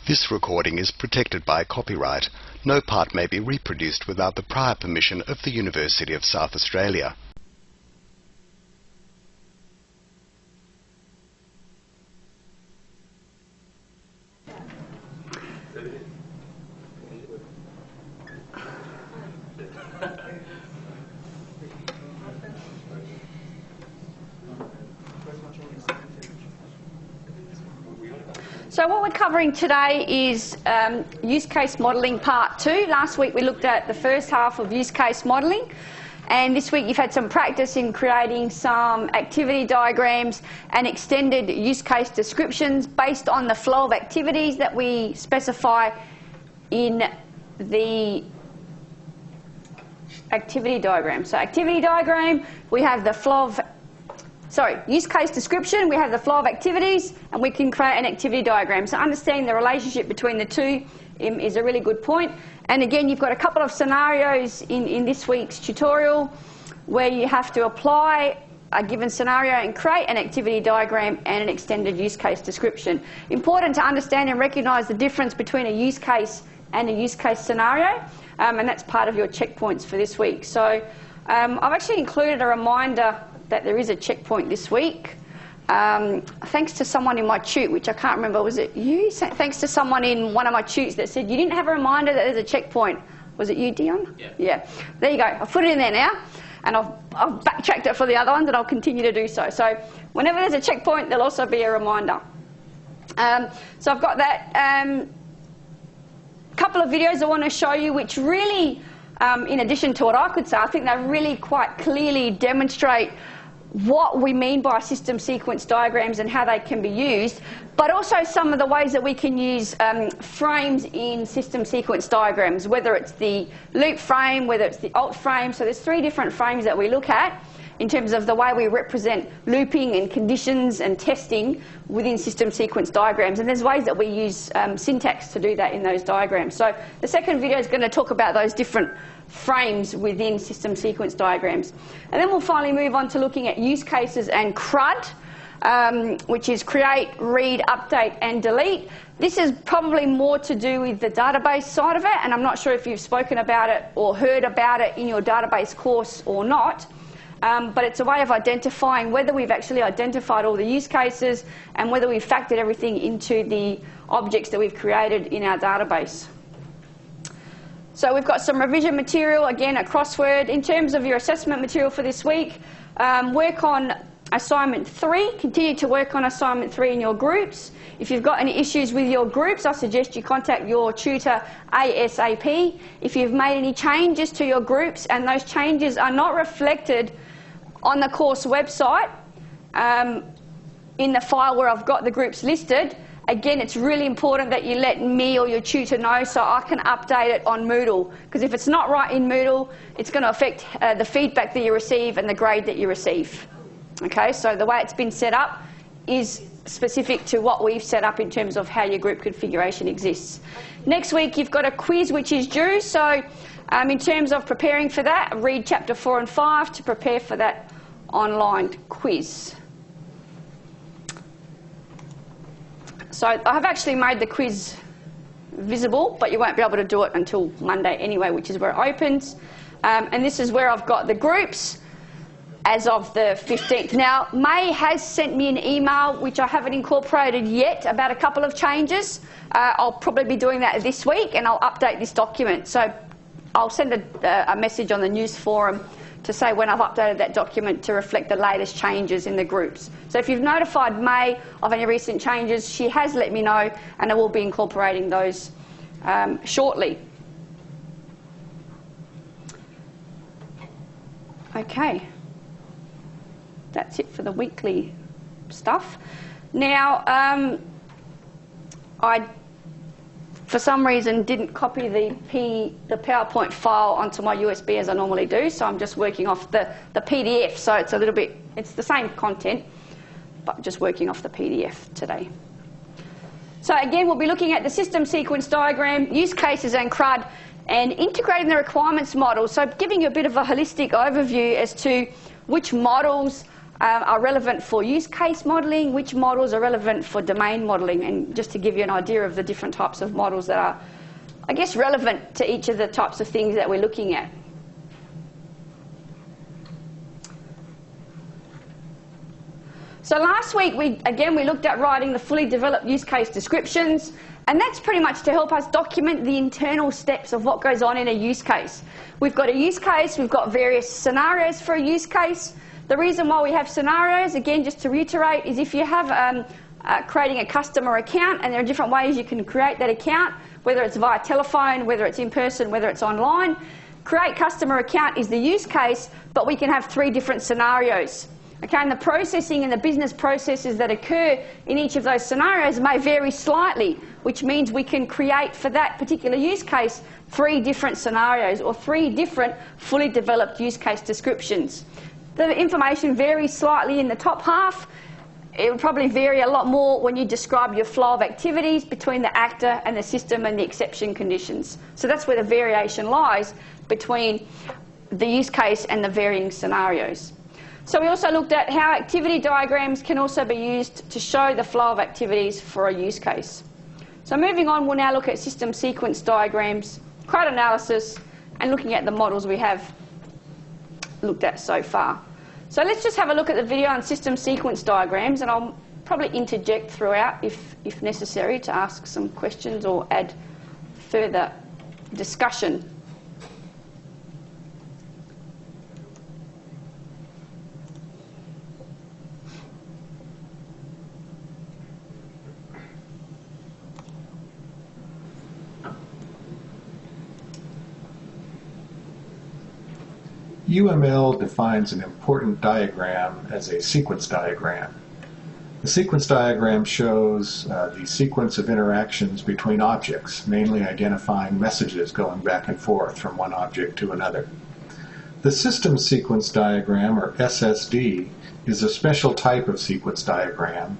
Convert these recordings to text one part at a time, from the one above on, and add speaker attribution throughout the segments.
Speaker 1: This recording is protected by copyright. No part may be reproduced without the prior permission of the University of South Australia.
Speaker 2: So what we're covering today is use case modelling part 2. Last week we looked at the first half of use case modelling, and this week you've had some practice in creating some activity diagrams and extended use case descriptions based on the flow of activities that we specify in the activity diagram. So activity diagram, we have the flow of use case description, we have the flow of activities, and we can create an activity diagram. So understanding the relationship between the two is a really good point. And again, you've got a couple of scenarios in this week's tutorial where you have to apply a given scenario and create an activity diagram and an extended use case description. Important to understand and recognise the difference between a use case and a use case scenario, and that's part of your checkpoints for this week. So I've actually included a reminder that there is a checkpoint this week. Thanks to someone in my tute, which I can't remember, was it you? Thanks to someone in one of my tutes that said you didn't have a reminder that there's a checkpoint. Was it you, Dion? Yeah. Yeah. There you go. I've put it in there now, and I've backtracked it for the other ones, and I'll continue to do so. So whenever there's a checkpoint, there'll also be a reminder. So I've got that. Couple of videos I want to show you, which really, in addition to what I could say, I think they really quite clearly demonstrate what we mean by system sequence diagrams and how they can be used, but also some of the ways that we can use frames in system sequence diagrams, whether it's the loop frame, whether it's the alt frame. So there's 3 different frames that we look at in terms of the way we represent looping and conditions and testing within system sequence diagrams. And there's ways that we use syntax to do that in those diagrams. So the second video is going to talk about those different frames within system sequence diagrams. And then we'll finally move on to looking at use cases and CRUD, which is create, read, update and delete. This is probably more to do with the database side of it, and I'm not sure if you've spoken about it or heard about it in your database course or not. But it's a way of identifying whether we've actually identified all the use cases and whether we've factored everything into the objects that we've created in our database. So we've got some revision material, again a crossword. In terms of your assessment material for this week, work on assignment 3, continue to work on assignment 3 in your groups. If you've got any issues with your groups, I suggest you contact your tutor ASAP. If you've made any changes to your groups and those changes are not reflected on the course website in the file where I've got the groups listed, again, it's really important that you let me or your tutor know so I can update it on Moodle. Because if it's not right in Moodle, it's going to affect the feedback that you receive and the grade that you receive. Okay, so the way it's been set up is specific to what we've set up in terms of how your group configuration exists. Next week, you've got a quiz which is due. So in terms of preparing for that, read chapter 4 and 5 to prepare for that online quiz. So I have actually made the quiz visible, but you won't be able to do it until Monday anyway, which is where it opens. And this is where I've got the groups as of the 15th. Now, May has sent me an email, which I haven't incorporated yet, about a couple of changes. I'll probably be doing that this week, and I'll update this document. So I'll send a message on the news forum to say when I've updated that document to reflect the latest changes in the groups. So if you've notified May of any recent changes, she has let me know, and I will be incorporating those shortly. Okay, that's it for the weekly stuff. Now, I, for some reason, didn't copy the PowerPoint file onto my USB as I normally do, so I'm just working off the PDF. So it's a little bit, it's the same content, but just working off the PDF today. So again, we'll be looking at the system sequence diagram, use cases and CRUD, and integrating the requirements model. So giving you a bit of a holistic overview as to which models are relevant for use case modelling, which models are relevant for domain modelling, and just to give you an idea of the different types of models that are, I guess, relevant to each of the types of things that we're looking at. So last week, we looked at writing the fully developed use case descriptions, and that's pretty much to help us document the internal steps of what goes on in a use case. We've got a use case, we've got various scenarios for a use case. The reason why we have scenarios, again, just to reiterate, is if you have creating a customer account, and there are different ways you can create that account, whether it's via telephone, whether it's in person, whether it's online. Create customer account is the use case, but we can have 3 different scenarios. Okay, and the processing and the business processes that occur in each of those scenarios may vary slightly, which means we can create for that particular use case 3 different scenarios or 3 different fully developed use case descriptions. The information varies slightly in the top half. It will probably vary a lot more when you describe your flow of activities between the actor and the system and the exception conditions. So that's where the variation lies between the use case and the varying scenarios. So we also looked at how activity diagrams can also be used to show the flow of activities for a use case. So moving on, we'll now look at system sequence diagrams, crowd analysis, and looking at the models we have looked at so far. So let's just have a look at the video on system sequence diagrams, and I'll probably interject throughout if necessary to ask some questions or add further discussion.
Speaker 3: UML defines an important diagram as a sequence diagram. The sequence diagram shows the sequence of interactions between objects, mainly identifying messages going back and forth from one object to another. The system sequence diagram, or SSD, is a special type of sequence diagram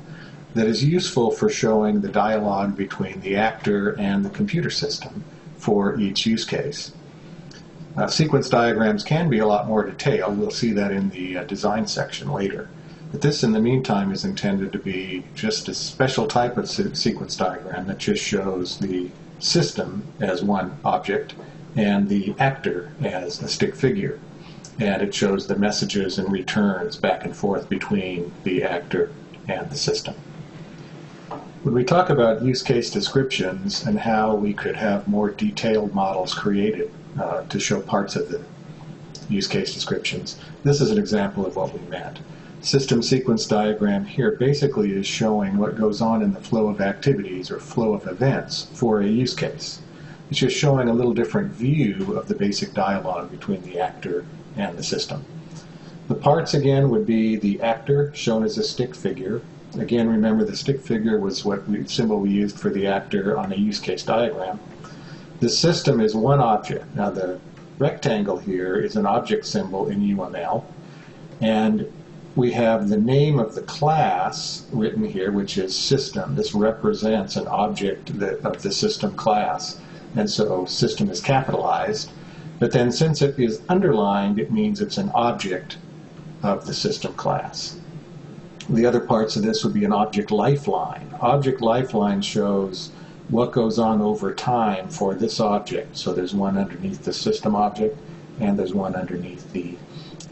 Speaker 3: that is useful for showing the dialogue between the actor and the computer system for each use case. Sequence diagrams can be a lot more detailed. We'll see that in the design section later. But this, in the meantime, is intended to be just a special type of sequence diagram that just shows the system as one object and the actor as a stick figure. And it shows the messages and returns back and forth between the actor and the system. When we talk about use case descriptions and how we could have more detailed models created to show parts of the use case descriptions, this is an example of what we meant. System sequence diagram here basically is showing what goes on in the flow of activities or flow of events for a use case. It's just showing a little different view of the basic dialogue between the actor and the system. The parts again would be the actor shown as a stick figure. Again, remember the stick figure was what symbol we used for the actor on a use case diagram. The system is one object. Now the rectangle here is an object symbol in UML, and we have the name of the class written here, which is system. This represents an object of the system class, and so system is capitalized. But then since it is underlined, it means it's an object of the system class. The other parts of this would be an object lifeline. Object lifeline shows what goes on over time for this object. So there's one underneath the system object, and there's one underneath the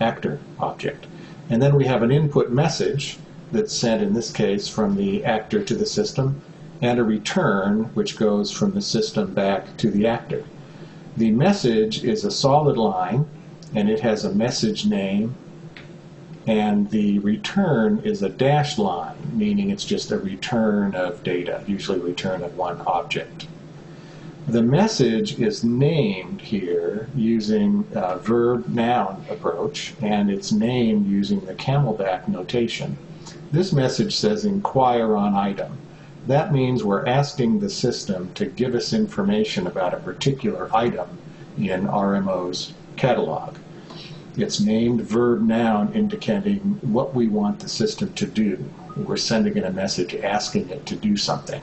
Speaker 3: actor object. And then we have an input message that's sent, in this case, from the actor to the system, and a return which goes from the system back to the actor. The message is a solid line, and it has a message name, and the return is a dashed line, meaning it's just a return of data, usually a return of one object. The message is named here using a verb-noun approach, and it's named using the camelback notation. This message says inquire on item. That means we're asking the system to give us information about a particular item in RMO's catalog. It's named verb-noun, indicating what we want the system to do. We're sending it a message asking it to do something.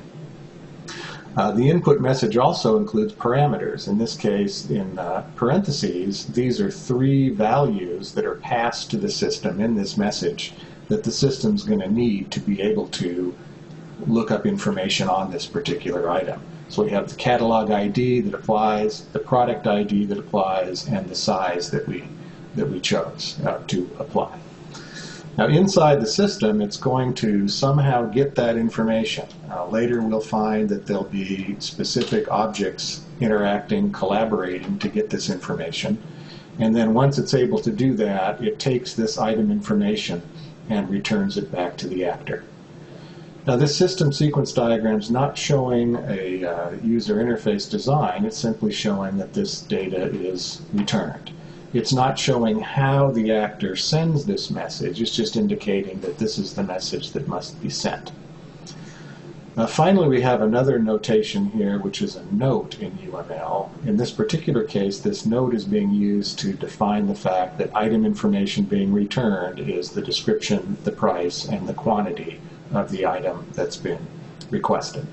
Speaker 3: The input message also includes parameters. In this case, in parentheses, these are 3 values that are passed to the system in this message that the system's going to need to be able to look up information on this particular item. So we have the catalog ID that applies, the product ID that applies, and the size that we chose to apply. Now inside the system, it's going to somehow get that information. Later we'll find that there'll be specific objects interacting, collaborating to get this information. And then once it's able to do that, it takes this item information and returns it back to the actor. Now this system sequence diagram is not showing a user interface design, it's simply showing that this data is returned. It's not showing how the actor sends this message, it's just indicating that this is the message that must be sent. Finally, we have another notation here, which is a note in UML. In this particular case, this note is being used to define the fact that item information being returned is the description, the price, and the quantity of the item that's been requested.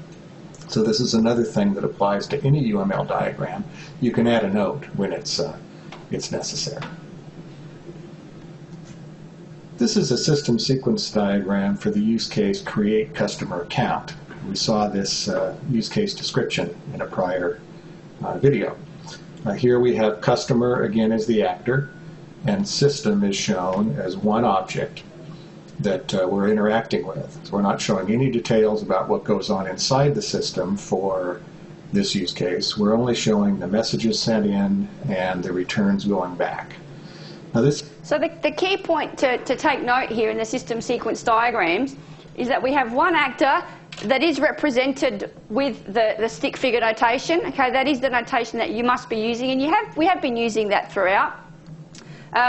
Speaker 3: So this is another thing that applies to any UML diagram. You can add a note when it's necessary. This is a system sequence diagram for the use case create customer account. We saw this use case description in a prior video. Here we have customer again as the actor, and system is shown as one object that we're interacting with. So we're not showing any details about what goes on inside the system for this use case. We're only showing the messages sent in and the returns going back. Now
Speaker 2: So the key point to take note here in the system sequence diagrams is that we have one actor that is represented with the stick figure notation. Okay, that is the notation that you must be using, and we have been using that throughout.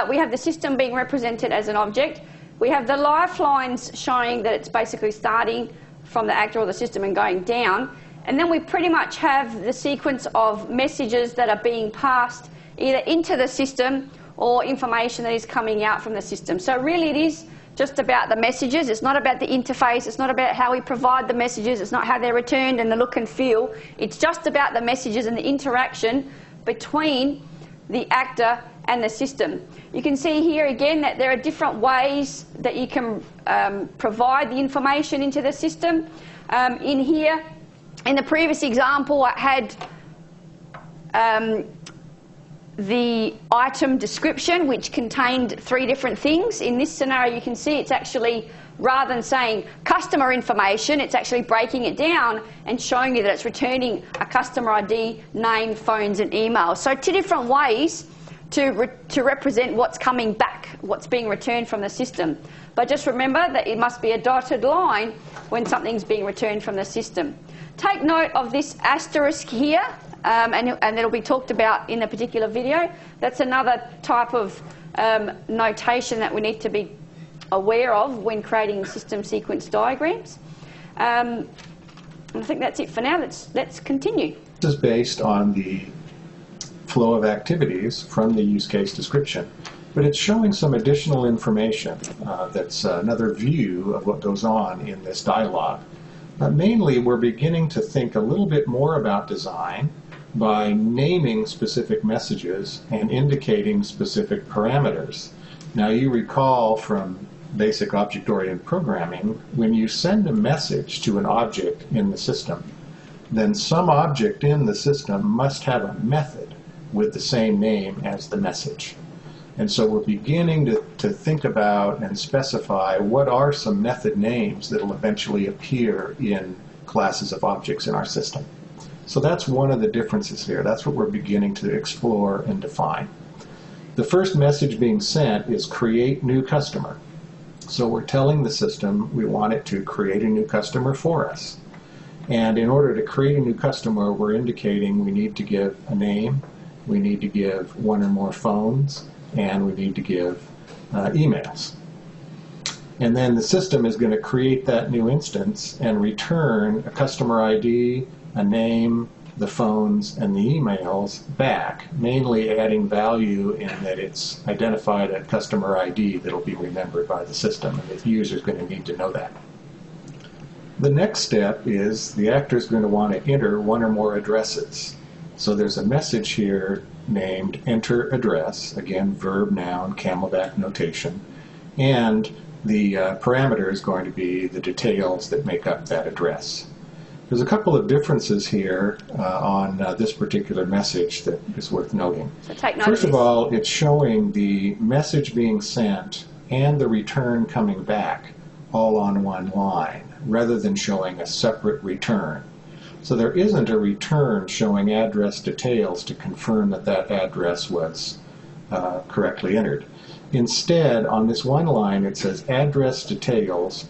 Speaker 2: We have the system being represented as an object. We have the lifelines showing that it's basically starting from the actor or the system and going down. And then we pretty much have the sequence of messages that are being passed either into the system or information that is coming out from the system. So really it is just about the messages. It's not about the interface. It's not about how we provide the messages. It's not how they're returned and the look and feel. It's just about the messages and the interaction between the actor and the system. You can see here again that there are different ways that you can provide the information into the system. In here, in the previous example, I had the item description, which contained 3 different things. In this scenario, you can see it's actually, rather than saying customer information, it's actually breaking it down and showing you that it's returning a customer ID, name, phones, and emails. So 2 different ways to represent what's coming back, what's being returned from the system. But just remember that it must be a dotted line when something's being returned from the system. Take note of this asterisk here, and it'll be talked about in a particular video. That's another type of notation that we need to be aware of when creating system sequence diagrams. I think that's it for now. Let's continue.
Speaker 3: This is based on the flow of activities from the use case description, but it's showing some additional information that's another view of what goes on in this dialogue. Mainly, we're beginning to think a little bit more about design by naming specific messages and indicating specific parameters. Now, you recall from basic object-oriented programming, when you send a message to an object in the system, then some object in the system must have a method with the same name as the message. And so we're beginning to think about and specify what are some method names that will eventually appear in classes of objects in our system. So that's one of the differences here. That's what we're beginning to explore and define. The first message being sent is create new customer. So we're telling the system we want it to create a new customer for us. And in order to create a new customer, we're indicating we need to give a name, we need to give 1 or more phones, and we need to give emails. And then the system is going to create that new instance and return a customer ID, a name, the phones, and the emails back, mainly adding value in that it's identified a customer ID that will be remembered by the system, and the user is going to need to know that. The next step is the actor is going to want to enter 1 or more addresses. So there's a message here named enter address, again verb, noun, camelback notation, and the parameter is going to be the details that make up that address. There's a couple of differences here on this particular message that is worth noting.
Speaker 2: So take note
Speaker 3: First
Speaker 2: of
Speaker 3: of
Speaker 2: this.
Speaker 3: all, it's showing the message being sent and the return coming back all on one line, rather than showing a separate return. So there isn't a return showing address details to confirm that that address was correctly entered. Instead, on this one line, it says address details,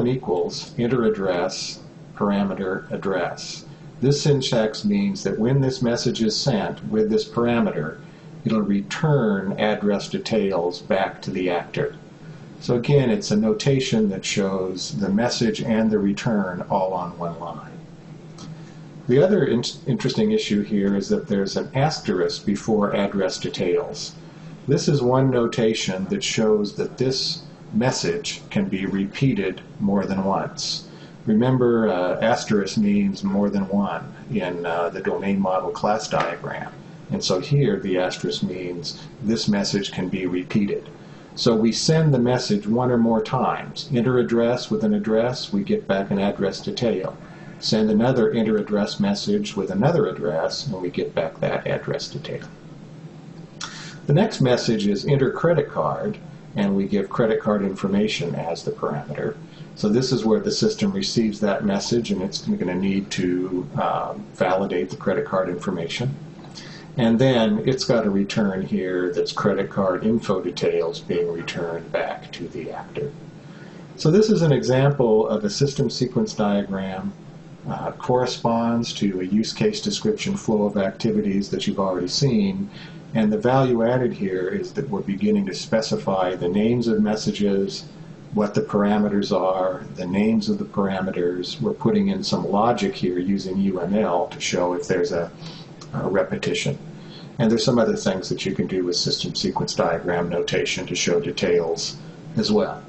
Speaker 3: equals, enter address, parameter address. This syntax means that when this message is sent with this parameter, it'll return address details back to the actor. So again, it's a notation that shows the message and the return all on one line. The other interesting issue here is that there's an asterisk before address details. This is one notation that shows that this message can be repeated more than once. Remember, asterisk means more than one in the domain model class diagram. And so here the asterisk means this message can be repeated. So we send the message one or more times. Enter address with an address, we get back an address detail. Send another enter address message with another address, and we get back that address detail. The next message is enter credit card, and we give credit card information as the parameter. So this is where the system receives that message, and it's going to need to validate the credit card information. And then it's got a return here that's credit card info details being returned back to the actor. So this is an example of a system sequence diagram. Corresponds to a use case description flow of activities that you've already seen. And the value added here is that we're beginning to specify the names of messages, what the parameters are, the names of the parameters. We're putting in some logic here using UML to show if there's a repetition. And there's some other things that you can do with system sequence diagram notation to show details as well.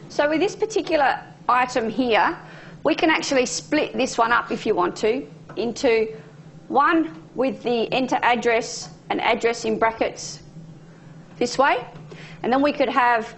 Speaker 2: So with this particular item here, we can actually split this one up, if you want to, into one with the enter address and address in brackets this way, and then we could have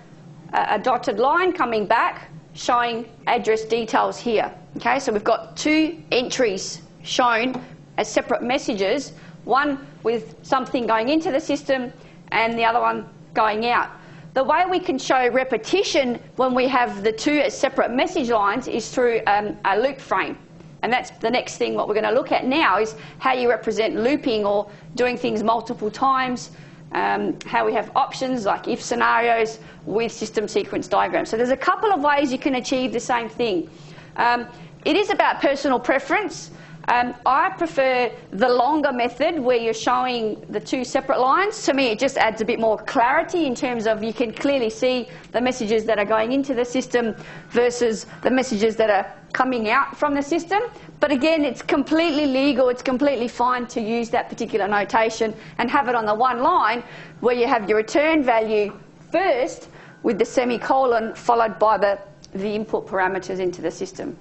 Speaker 2: a dotted line coming back showing address details here. Okay, so we've got two entries shown as separate messages, one with something going into the system and the other one going out. The way we can show repetition when we have the two as separate message lines is through a loop frame. And that's the next thing what we're going to look at now is how you represent looping or doing things multiple times, how we have options like if scenarios with system sequence diagrams. So there's a couple of ways you can achieve the same thing. It is about personal preference. I prefer the longer method where you're showing the two separate lines. To me, it just adds a bit more clarity in terms of you can clearly see the messages that are going into the system versus the messages that are coming out from the system. But again, it's completely legal, it's completely fine to use that particular notation and have it on the one line where you have your return value first with the semicolon followed by the input parameters into the system.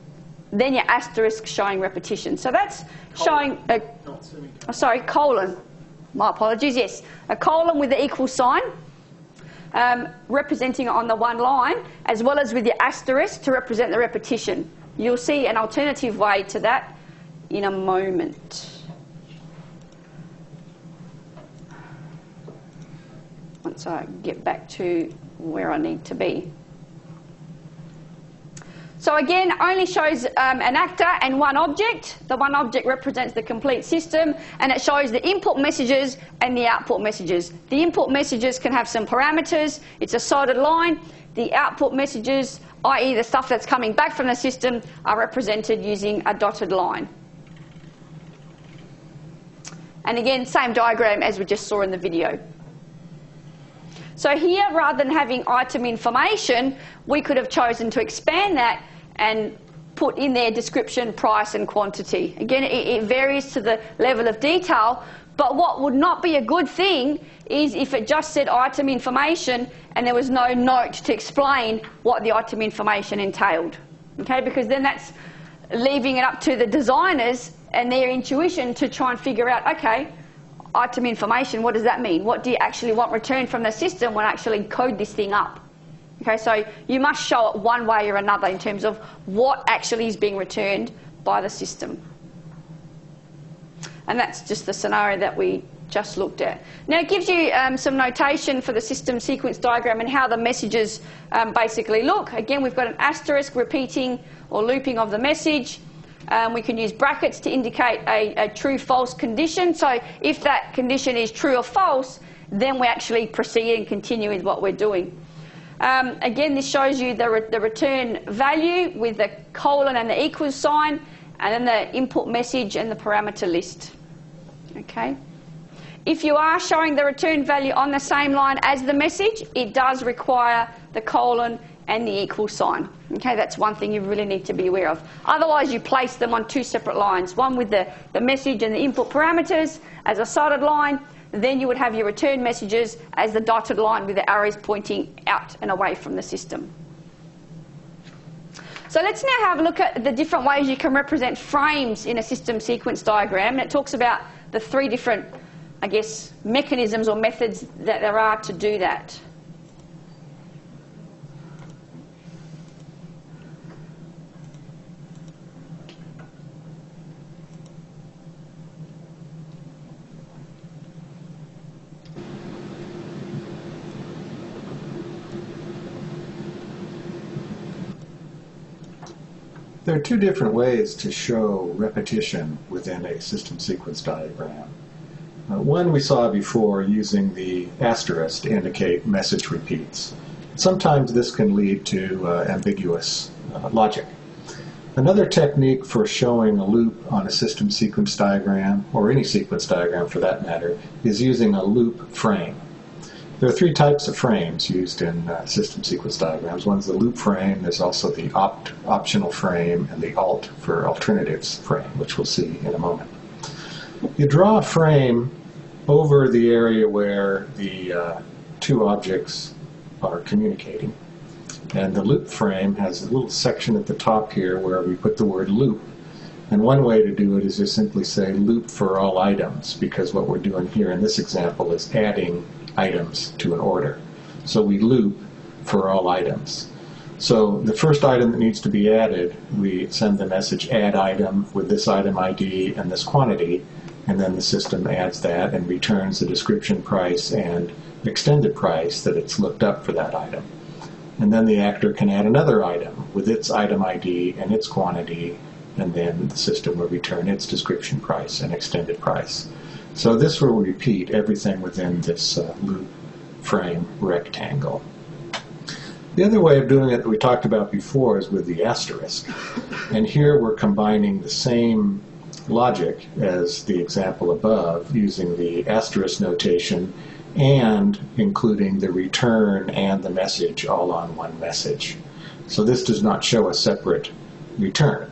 Speaker 2: Then your asterisk showing repetition. So that's showing colon. My apologies, yes. A colon with the equal sign, representing it on the one line, as well as with your asterisk to represent the repetition. You'll see an alternative way to that in a moment. Once I get back to where I need to be. So again, only shows an actor and one object. The one object represents the complete system, and it shows the input messages and the output messages. The input messages can have some parameters. It's a solid line. The output messages, i.e. the stuff that's coming back from the system, are represented using a dotted line. And again, same diagram as we just saw in the video. So here, rather than having item information, we could have chosen to expand that and put in their description, price and quantity. Again, it varies to the level of detail, but what would not be a good thing is if it just said item information and there was no note to explain what the item information entailed. Okay, because then that's leaving it up to the designers and their intuition to try and figure out, okay, item information, what does that mean? What do you actually want returned from the system when I actually code this thing up? Okay, so you must show it one way or another in terms of what actually is being returned by the system. And that's just the scenario that we just looked at. Now it gives you some notation for the system sequence diagram and how the messages basically look. Again, we've got an asterisk repeating or looping of the message. We can use brackets to indicate a true-false condition. So if that condition is true or false, then we actually proceed and continue with what we're doing. Again, this shows you the return value with the colon and the equals sign, and then the input message and the parameter list. Okay. If you are showing the return value on the same line as the message, it does require the colon and the equal sign. Okay, that's one thing you really need to be aware of. Otherwise, you place them on two separate lines, one with the message and the input parameters as a solid line, then you would have your return messages as the dotted line with the arrows pointing out and away from the system. So let's now have a look at the different ways you can represent frames in a system sequence diagram. And it talks about the three different, I guess, mechanisms or methods that there are to do that.
Speaker 3: There are two different ways to show repetition within a system sequence diagram. One we saw before using the asterisk to indicate message repeats. Sometimes this can lead to ambiguous logic. Another technique for showing a loop on a system sequence diagram, or any sequence diagram for that matter, is using a loop frame. There are three types of frames used in system sequence diagrams. One's the loop frame, there's also the optional frame, and the alt for alternatives frame, which we'll see in a moment. You draw a frame over the area where the two objects are communicating. And the loop frame has a little section at the top here where we put the word loop. And one way to do it is to simply say loop for all items, because what we're doing here in this example is adding items to an order. So we loop for all items. So the first item that needs to be added, we send the message add item with this item ID and this quantity, and then the system adds that and returns the description price and extended price that it's looked up for that item. And then the actor can add another item with its item ID and its quantity, and then the system will return its description price and extended price. So this will repeat everything within this loop frame rectangle. The other way of doing it that we talked about before is with the asterisk. And here we're combining the same logic as the example above, using the asterisk notation and including the return and the message all on one message. So this does not show a separate return.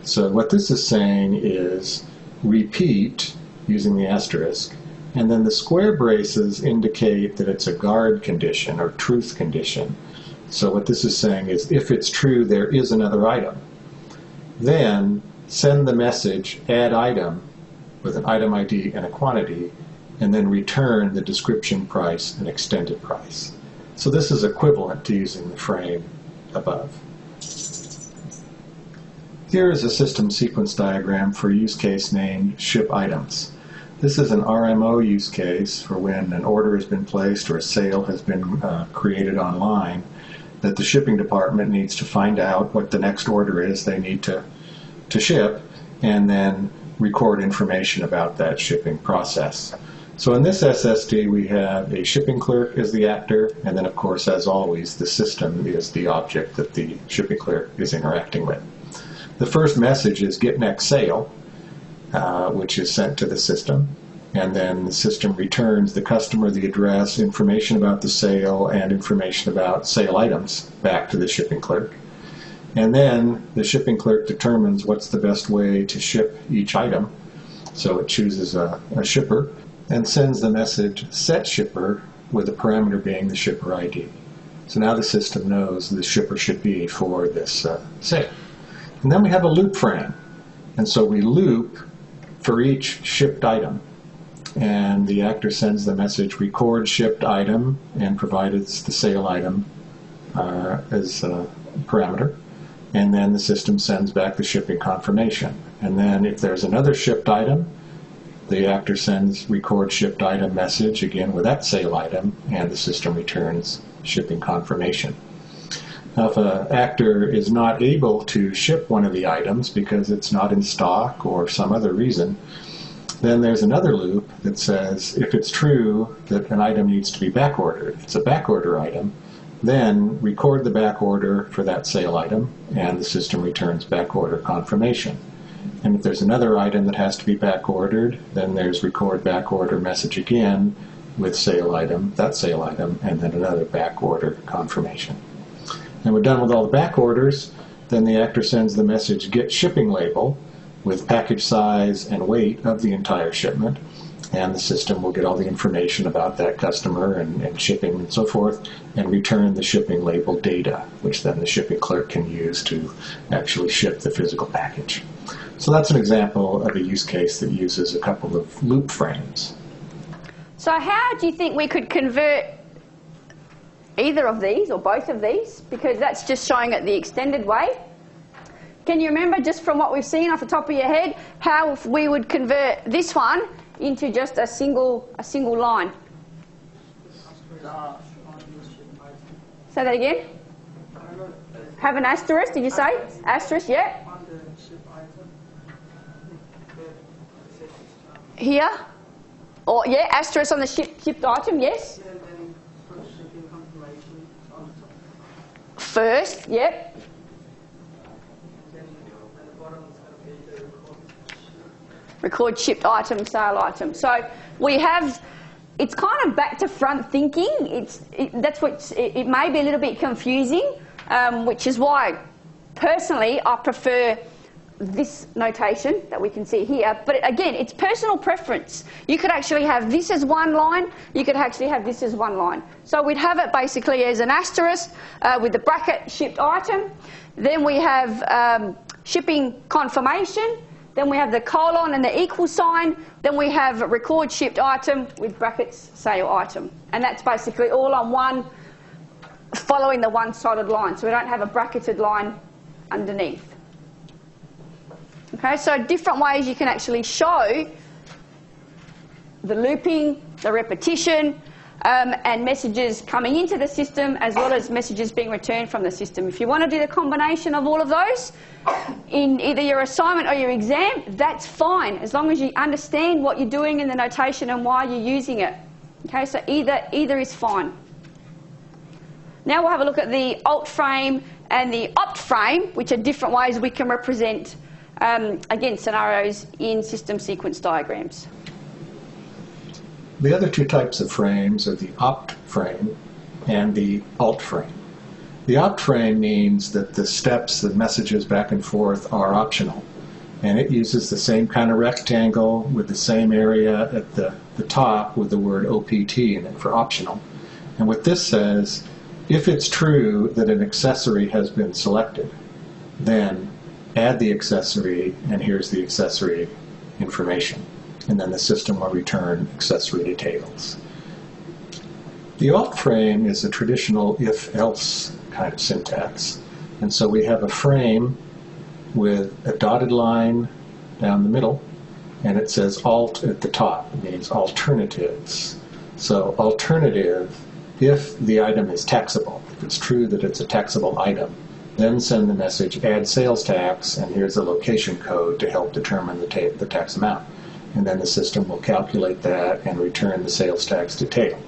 Speaker 3: So what this is saying is repeat using the asterisk, and then the square braces indicate that it's a guard condition or truth condition. So what this is saying is if it's true, there is another item. Then send the message add item with an item ID and a quantity, and then return the description price and extended price. So this is equivalent to using the frame above. Here is a system sequence diagram for a use case named ship items. This is an RMO use case for when an order has been placed or a sale has been created online, that the shipping department needs to find out what the next order is they need to ship, and then record information about that shipping process. So in this SSD we have a shipping clerk as the actor, and then of course, as always, the system is the object that the shipping clerk is interacting with. The first message is get next sale, which is sent to the system, and then the system returns the customer, the address, information about the sale, and information about sale items back to the shipping clerk. And then the shipping clerk determines what's the best way to ship each item. So it chooses a shipper and sends the message set shipper with the parameter being the shipper ID. So now the system knows the shipper should be for this sale. And then we have a loop frame. And so we loop for each shipped item. and the actor sends the message record shipped item and provides the sale item as a parameter, and then the system sends back the shipping confirmation. And then if there's another shipped item, the actor sends record shipped item message again with that sale item, and the system returns shipping confirmation. Now, if an actor is not able to ship one of the items because it's not in stock or some other reason, then there's another loop that says if it's true that an item needs to be backordered, if it's a backorder item, then record the backorder for that sale item, and the system returns backorder confirmation. And if there's another item that has to be backordered, then there's record backorder message again with sale item, that sale item, and then another backorder confirmation. And we're done with all the back orders. Then the actor sends the message get shipping label with package size and weight of the entire shipment, and the system will get all the information about that customer and shipping and so forth, and return the shipping label data, which then the shipping clerk can use to actually ship the physical package. So that's an example of a use case that uses a couple of loop frames.
Speaker 2: So how do you think we could convert either of these or both of these? Because that's just showing it the extended way. Can you remember, just from what we've seen off the top of your head, how we would convert this one into just a single line? Say that again. Have an asterisk, did you say? Asterisk, yeah. Here? Or, yeah, asterisk on the shipped item, yes. First, yep. Record shipped item, sale item. So we have, it's kind of back to front thinking. It may be a little bit confusing, which is why personally I prefer this notation that we can see here. But again, it's personal preference. You could actually have this as one line. You could actually have this as one line. So we'd have it basically as an asterisk with the bracket shipped item. Then we have shipping confirmation. Then we have the colon and the equal sign. Then we have record shipped item with brackets sale item. And that's basically all on one, following the one-sided line. So we don't have a bracketed line underneath. Okay, so different ways you can actually show the looping, the repetition, and messages coming into the system as well as messages being returned from the system. If you want to do the combination of all of those in either your assignment or your exam, that's fine, as long as you understand what you're doing in the notation and why you're using it. Okay, so either is fine. Now we'll have a look at the alt frame and the opt frame, which are different ways we can represent again, scenarios in system sequence diagrams.
Speaker 3: The other two types of frames are the opt frame and the alt frame. The opt frame means that the steps, the messages back and forth, are optional. And it uses the same kind of rectangle with the same area at the top with the word OPT in it for optional. And what this says, if it's true that an accessory has been selected, then add the accessory, and here's the accessory information. And then the system will return accessory details. The alt frame is a traditional if-else kind of syntax. And so we have a frame with a dotted line down the middle, and it says alt at the top. It means alternatives. So alternative, if the item is taxable, if it's true that it's a taxable item, then send the message add sales tax, and here's a location code to help determine the tax amount. And then the system will calculate that and return the sales tax detail.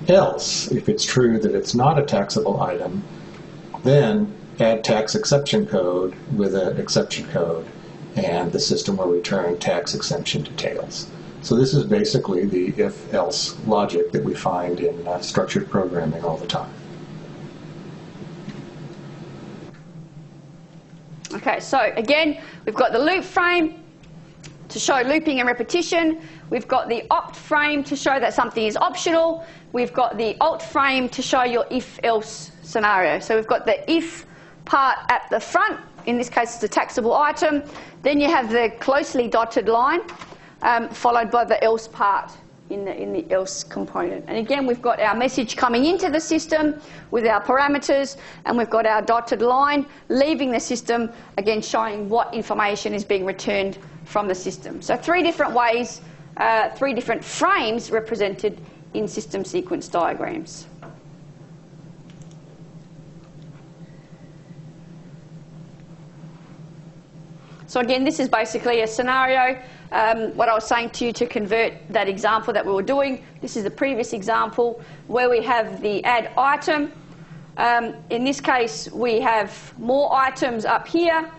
Speaker 3: Else, if it's true that it's not a taxable item, then add tax exception code with an exception code, and the system will return tax exemption details. So this is basically the if-else logic that we find in structured programming all the time.
Speaker 2: Okay, so again, we've got the loop frame to show looping and repetition. We've got the opt frame to show that something is optional. We've got the alt frame to show your if-else scenario. So we've got the if part at the front. In this case, it's a taxable item. Then you have the closely dotted line followed by the else part in the else component. And again, we've got our message coming into the system with our parameters, and we've got our dotted line leaving the system, again showing what information is being returned from the system. So 3 different ways, 3 different frames represented in system sequence diagrams. So again, this is basically a scenario. What I was saying to you to convert that example that we were doing, this is the previous example where we have the add item. In this case, we have more items up here.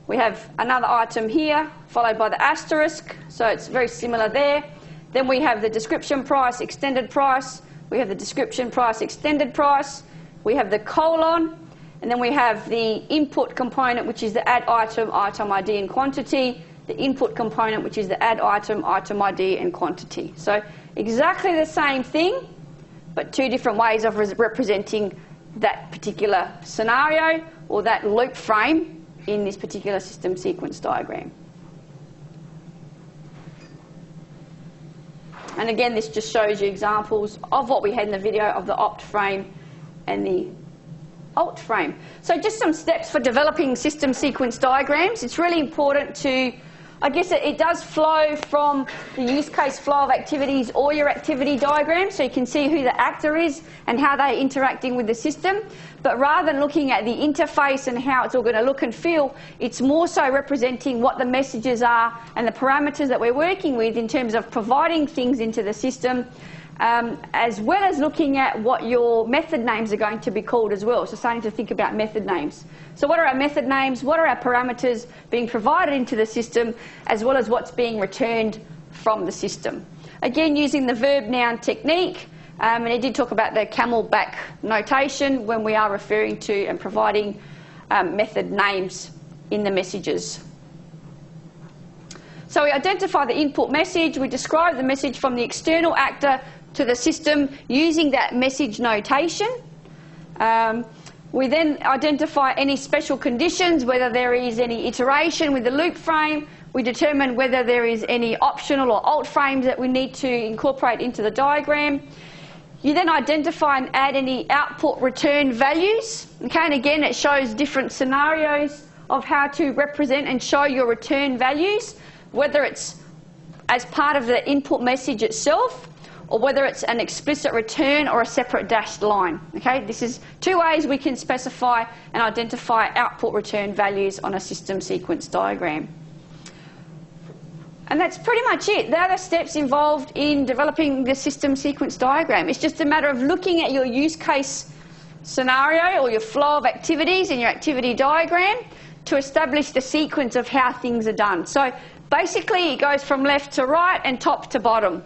Speaker 2: We have another item here, followed by the asterisk, so it's very similar there. Then we have the description price, extended price. We have the description price, extended price. We have the colon. And then we have the input component, which is the add item, item ID and quantity. The input component, which is the add item, item ID and quantity. So exactly the same thing, but 2 different ways of representing that particular scenario or that loop frame in this particular system sequence diagram. And again, this just shows you examples of what we had in the video of the opt frame and the alt frame. So just some steps for developing system sequence diagrams. It's really important to, I guess it does flow from the use case flow of activities or your activity diagram, so you can see who the actor is and how they're interacting with the system. But rather than looking at the interface and how it's all going to look and feel, it's more so representing what the messages are and the parameters that we're working with in terms of providing things into the system, as well as looking at what your method names are going to be called as well. So starting to think about method names. So what are our method names? What are our parameters being provided into the system, as well as what's being returned from the system? Again, using the verb-noun technique, and it did talk about the camelback notation when we are referring to and providing method names in the messages. So we identify the input message, we describe the message from the external actor to the system using that message notation. We then identify any special conditions, whether there is any iteration with the loop frame. We determine whether there is any optional or alt frames that we need to incorporate into the diagram. You then identify and add any output return values. Okay, and again, it shows different scenarios of how to represent and show your return values, whether it's as part of the input message itself, or whether it's an explicit return or a separate dashed line. Okay, this is 2 ways we can specify and identify output return values on a system sequence diagram. And that's pretty much it. They're the steps involved in developing the system sequence diagram. It's just a matter of looking at your use case scenario or your flow of activities in your activity diagram to establish the sequence of how things are done. So basically, it goes from left to right and top to bottom.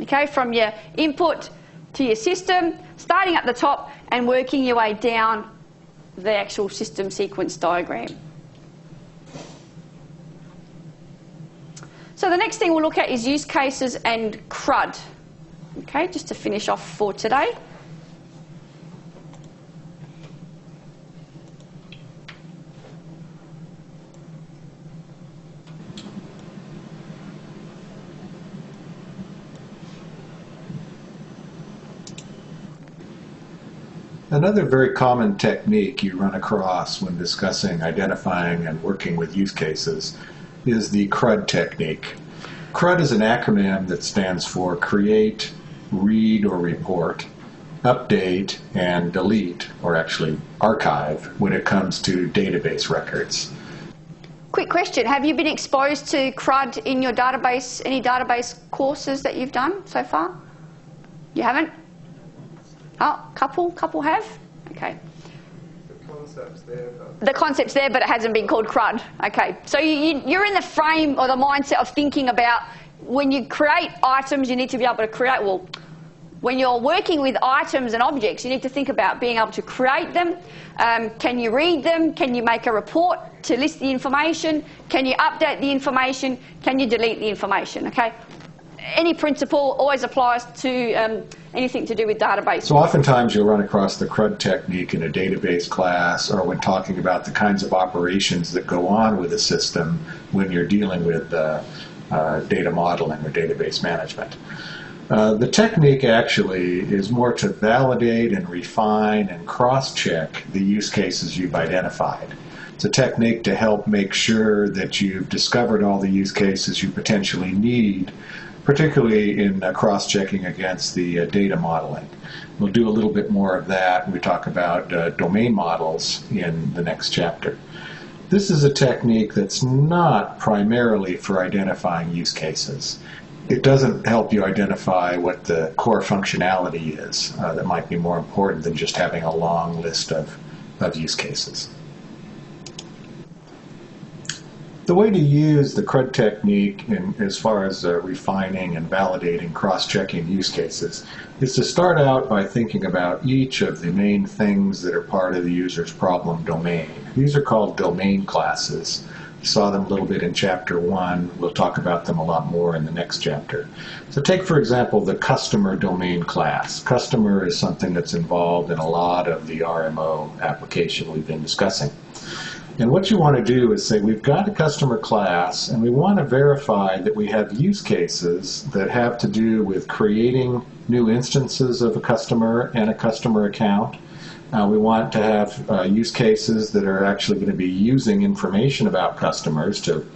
Speaker 2: Okay, from your input to your system, starting at the top and working your way down the actual system sequence diagram. So the next thing we'll look at is use cases and CRUD. Okay, just to finish off for today.
Speaker 3: Another very common technique you run across when discussing, identifying, and working with use cases is the CRUD technique. CRUD is an acronym that stands for Create, Read or Report, Update, and Delete, or actually Archive, when it comes to database records.
Speaker 2: Quick question, have you been exposed to CRUD in your database, any database courses that you've done so far? You haven't? Oh, couple have? Okay. The concept's there, but it hasn't been called CRUD. Okay, so you're in the frame or the mindset of thinking about when you create items, you need to be able to create, well, when you're working with items and objects, you need to think about being able to create them. Can you read them? Can you make a report to list the information? Can you update the information? Can you delete the information? Okay. Any principle always applies to anything to do with database.
Speaker 3: So oftentimes you'll run across the CRUD technique in a database class or when talking about the kinds of operations that go on with a system when you're dealing with data modeling or database management. The technique actually is more to validate and refine and cross-check the use cases you've identified. It's a technique to help make sure that you've discovered all the use cases you potentially need, particularly in cross-checking against the data modeling. We'll do a little bit more of that when we talk about domain models in the next chapter. This is a technique that's not primarily for identifying use cases. It doesn't help you identify what the core functionality is that might be more important than just having a long list of use cases. The way to use the CRUD technique as far as refining and validating, cross-checking use cases is to start out by thinking about each of the main things that are part of the user's problem domain. These are called domain classes. You saw them a little bit in Chapter 1. We'll talk about them a lot more in the next chapter. So take, for example, the customer domain class. Customer is something that's involved in a lot of the RMO application we've been discussing. And what you want to do is say we've got a customer class and we want to verify that we have use cases that have to do with creating new instances of a customer and a customer account. We want to have use cases that are actually going to be using information about customers to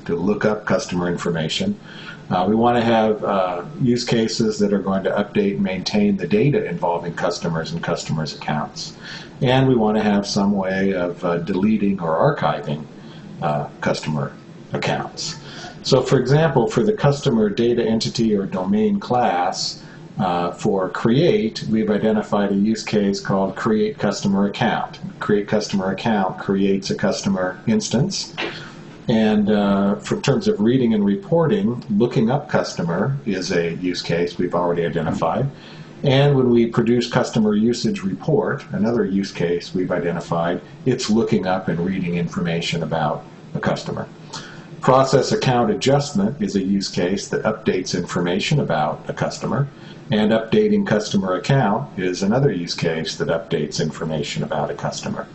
Speaker 3: look up customer information. We want to have use cases that are going to update and maintain the data involving customers and customers' accounts. And we want to have some way of deleting or archiving customer accounts. So for example, for the customer data entity or domain class, for create, we've identified a use case called create customer account. Create customer account creates a customer instance. And for terms of reading and reporting, looking up customer is a use case we've already identified. And when we produce customer usage report, another use case we've identified, it's looking up and reading information about a customer. Process account adjustment is a use case that updates information about a customer. And updating customer account is another use case that updates information about a customer.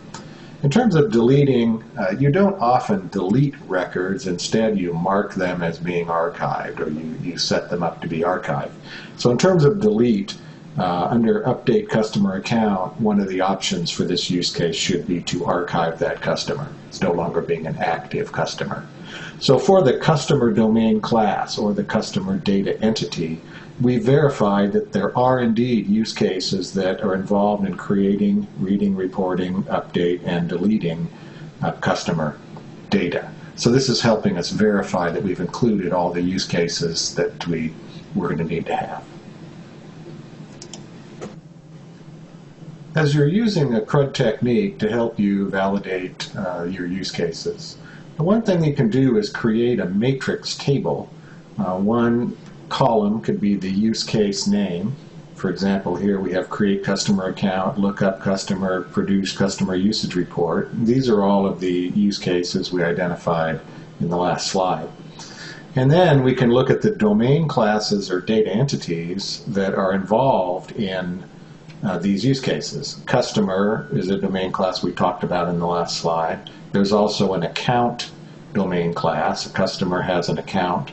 Speaker 3: In terms of deleting, you don't often delete records. Instead, you mark them as being archived, or you set them up to be archived. So in terms of delete, under Update Customer Account, one of the options for this use case should be to archive that customer. It's no longer being an active customer. So for the customer domain class, or the customer data entity, we verified that there are indeed use cases that are involved in creating, reading, reporting, update, and deleting customer data. So this is helping us verify that we've included all the use cases that we're going to need to have. As you're using a CRUD technique to help you validate your use cases, the one thing you can do is create a matrix table. One column could be the use case name. For example, here we have create customer account, look up customer, produce customer usage report. These are all of the use cases we identified in the last slide. And then we can look at the domain classes or data entities that are involved in these use cases. Customer is a domain class we talked about in the last slide. There's also an account domain class. A customer has an account.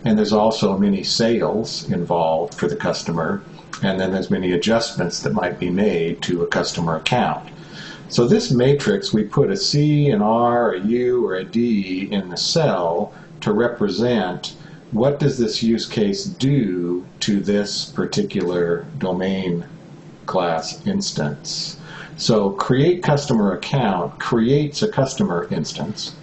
Speaker 3: And there's also many sales involved for the customer. And then there's many adjustments that might be made to a customer account. So this matrix, we put a C, an R, a U, or a D in the cell to represent what does this use case do to this particular domain class instance. So create customer account creates a customer instance.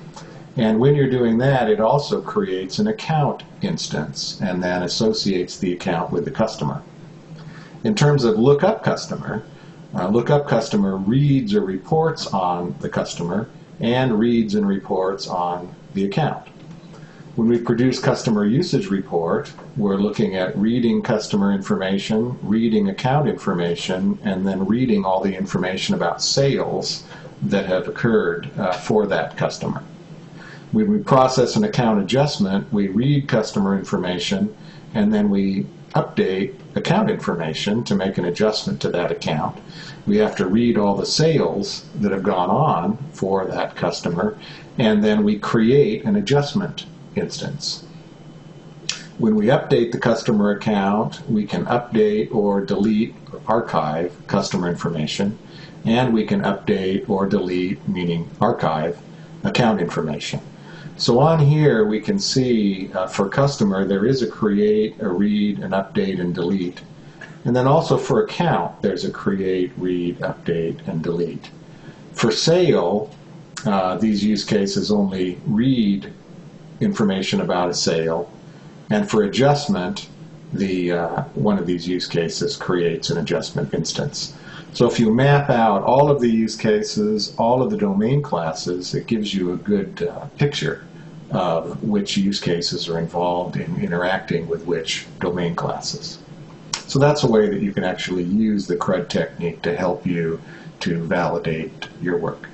Speaker 3: And when you're doing that, it also creates an account instance and then associates the account with the customer. In terms of lookup customer reads or reports on the customer and reads and reports on the account. When we produce customer usage report, we're looking at reading customer information, reading account information, and then reading all the information about sales that have occurred for that customer. When we process an account adjustment, we read customer information, and then we update account information to make an adjustment to that account. We have to read all the sales that have gone on for that customer, and then we create an adjustment instance. When we update the customer account, we can update or delete or archive customer information, and we can update or delete, meaning archive, account information. So on here we can see for customer there is a create, a read, an update, and delete. And then also for account there's a create, read, update, and delete. For sale, these use cases only read information about a sale, and for adjustment, one of these use cases creates an adjustment instance. So if you map out all of the use cases, all of the domain classes, it gives you a good picture of which use cases are involved in interacting with which domain classes. So that's a way that you can actually use the CRUD technique to help you to validate your work.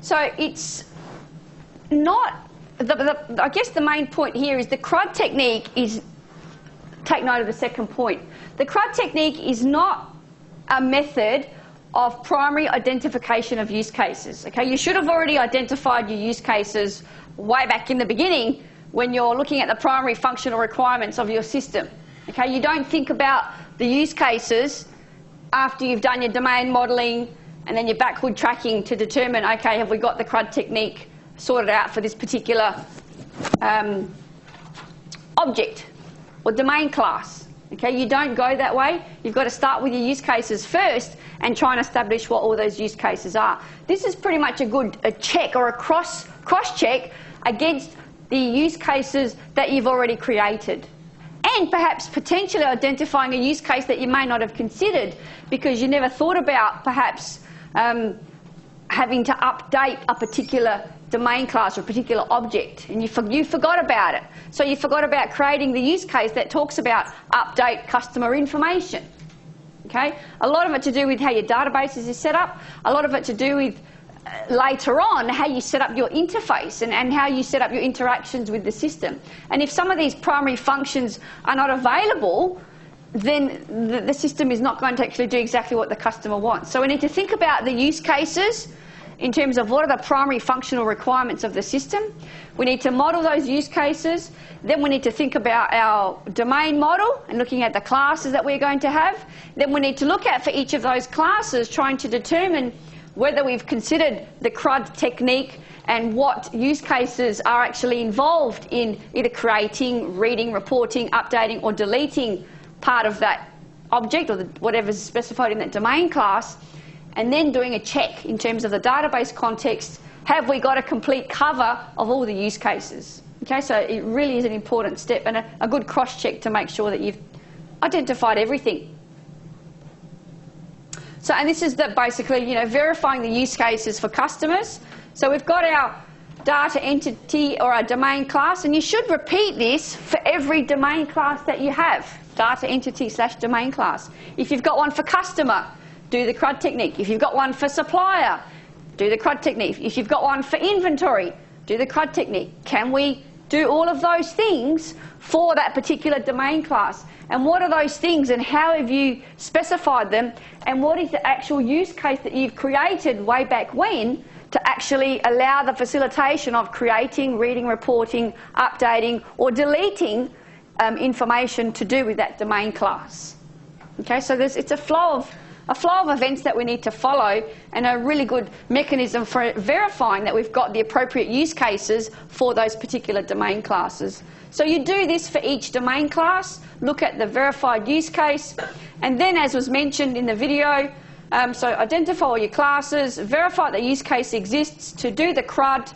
Speaker 2: So it's not, I guess the main point here is the CRUD technique is, take note of the second point, the CRUD technique is not a method of primary identification of use cases. Okay, you should have already identified your use cases way back in the beginning when you're looking at the primary functional requirements of your system. Okay, you don't think about the use cases after you've done your domain modeling and then your backward tracking to determine, okay, have we got the CRUD technique sorted out for this particular object or domain class. Okay, you don't go that way. You've got to start with your use cases first and try and establish what all those use cases are. This is pretty much a check or a cross-check against the use cases that you've already created. And perhaps potentially identifying a use case that you may not have considered because you never thought about perhaps having to update a particular domain class or a particular object, and you forgot about it. So you forgot about creating the use case that talks about update customer information. Okay? A lot of it to do with how your databases are set up, a lot of it to do with later on how you set up your interface and how you set up your interactions with the system. And if some of these primary functions are not available, then the system is not going to actually do exactly what the customer wants. So we need to think about the use cases in terms of what are the primary functional requirements of the system. We need to model those use cases. Then we need to think about our domain model and looking at the classes that we're going to have. Then we need to look at for each of those classes trying to determine whether we've considered the CRUD technique and what use cases are actually involved in either creating, reading, reporting, updating, or deleting part of that object or whatever's specified in that domain class, and then doing a check in terms of the database context. Have we got a complete cover of all the use cases? Okay, so it really is an important step and a good cross-check to make sure that you've identified everything. So, and this is basically, verifying the use cases for customers. So we've got our data entity or our domain class, and you should repeat this for every domain class that you have. Data entity / domain class. If you've got one for customer, do the CRUD technique. If you've got one for supplier, do the CRUD technique. If you've got one for inventory, do the CRUD technique. Can we do all of those things for that particular domain class? And what are those things and how have you specified them? And what is the actual use case that you've created way back when to actually allow the facilitation of creating, reading, reporting, updating, or deleting information to do with that domain class? Okay, so it's a flow of events that we need to follow, and a really good mechanism for verifying that we've got the appropriate use cases for those particular domain classes. So you do this for each domain class, look at the verified use case, and then, as was mentioned in the video, so identify all your classes, verify the use case exists to do the CRUD,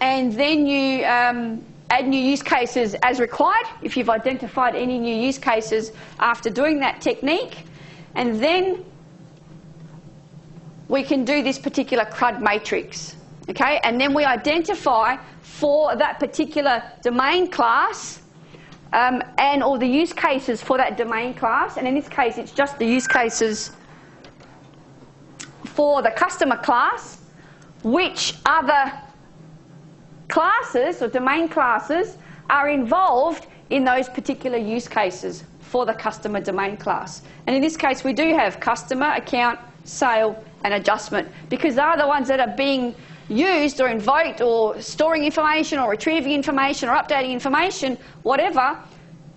Speaker 2: and then you add new use cases as required if you've identified any new use cases after doing that technique. And then we can do this particular CRUD matrix. Okay? And then we identify for that particular domain class and all the use cases for that domain class. And in this case, it's just the use cases for the customer class, which other classes or domain classes are involved in those particular use cases for the customer domain class. And in this case, we do have customer, account, sale, and adjustment, because they're the ones that are being used or invoked or storing information or retrieving information or updating information, whatever,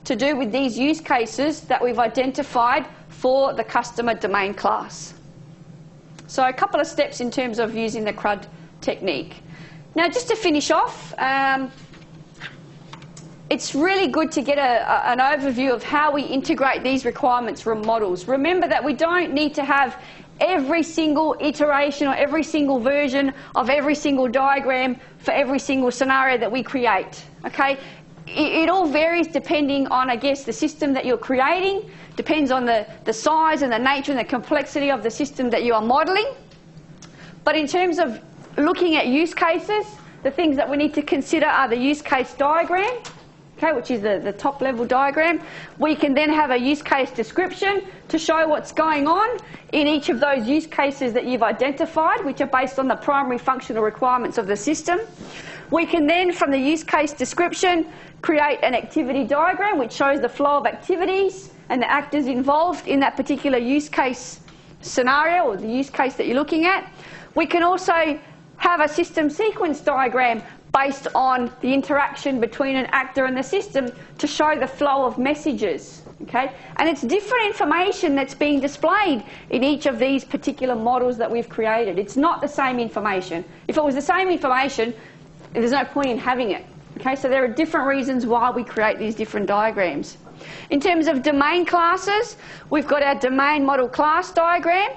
Speaker 2: to do with these use cases that we've identified for the customer domain class. So a couple of steps in terms of using the CRUD technique. Now, just to finish off, it's really good to get an overview of how we integrate these requirements from models. Remember that we don't need to have every single iteration or every single version of every single diagram for every single scenario that we create. Okay? It all varies depending on, I guess, the system that you're creating, depends on the size and the nature and the complexity of the system that you are modelling. But in terms of looking at use cases, the things that we need to consider are the use case diagram, okay, which is the top level diagram. We can then have a use case description to show what's going on in each of those use cases that you've identified, which are based on the primary functional requirements of the system. We can then, from the use case description, create an activity diagram which shows the flow of activities and the actors involved in that particular use case scenario or the use case that you're looking at. We can also have a system sequence diagram based on the interaction between an actor and the system to show the flow of messages. Okay? And it's different information that's being displayed in each of these particular models that we've created. It's not the same information. If it was the same information, there's no point in having it. Okay? So there are different reasons why we create these different diagrams. In terms of domain classes, we've got our domain model class diagram,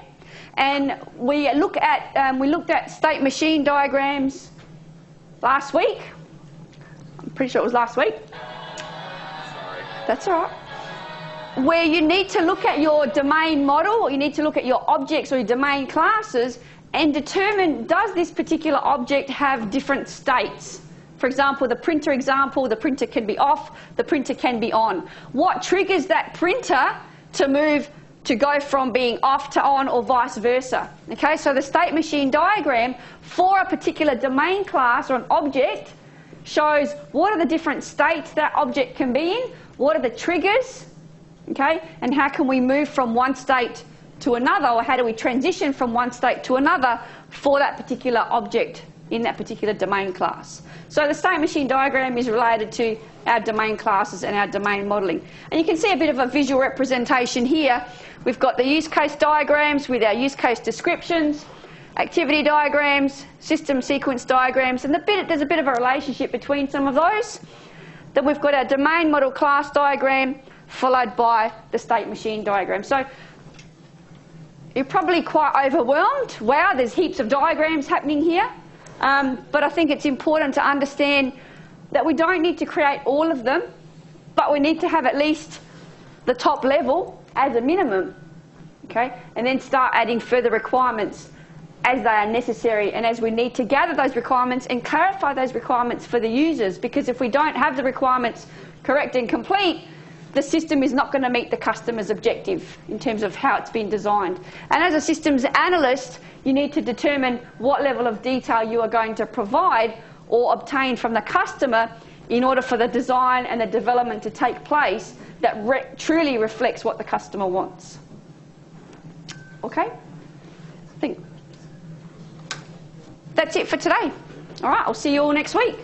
Speaker 2: and we looked at state machine diagrams last week. I'm pretty sure it was last week.
Speaker 4: Sorry.
Speaker 2: That's all right. Where you need to look at your domain model, or you need to look at your objects or your domain classes and determine, does this particular object have different states? For example, the printer example, the printer can be off, the printer can be on. What triggers that printer to move, to go from being off to on, or vice versa? Okay, so the state machine diagram for a particular domain class or an object shows what are the different states that object can be in, what are the triggers, okay, and how can we move from one state to another, or how do we transition from one state to another for that particular object in that particular domain class. So the state machine diagram is related to our domain classes and our domain modelling. And you can see a bit of a visual representation here. We've got the use case diagrams with our use case descriptions, activity diagrams, system sequence diagrams, and there's a bit of a relationship between some of those. Then we've got our domain model class diagram followed by the state machine diagram. So you're probably quite overwhelmed. Wow, there's heaps of diagrams happening here. But I think it's important to understand that we don't need to create all of them, but we need to have at least the top level as a minimum, okay? And then start adding further requirements as they are necessary and as we need to gather those requirements and clarify those requirements for the users, because if we don't have the requirements correct and complete, the system is not going to meet the customer's objective in terms of how it's been designed. And as a systems analyst, you need to determine what level of detail you are going to provide or obtain from the customer in order for the design and the development to take place that truly reflects what the customer wants. Okay? I think that's it for today. All right, I'll see you all next week.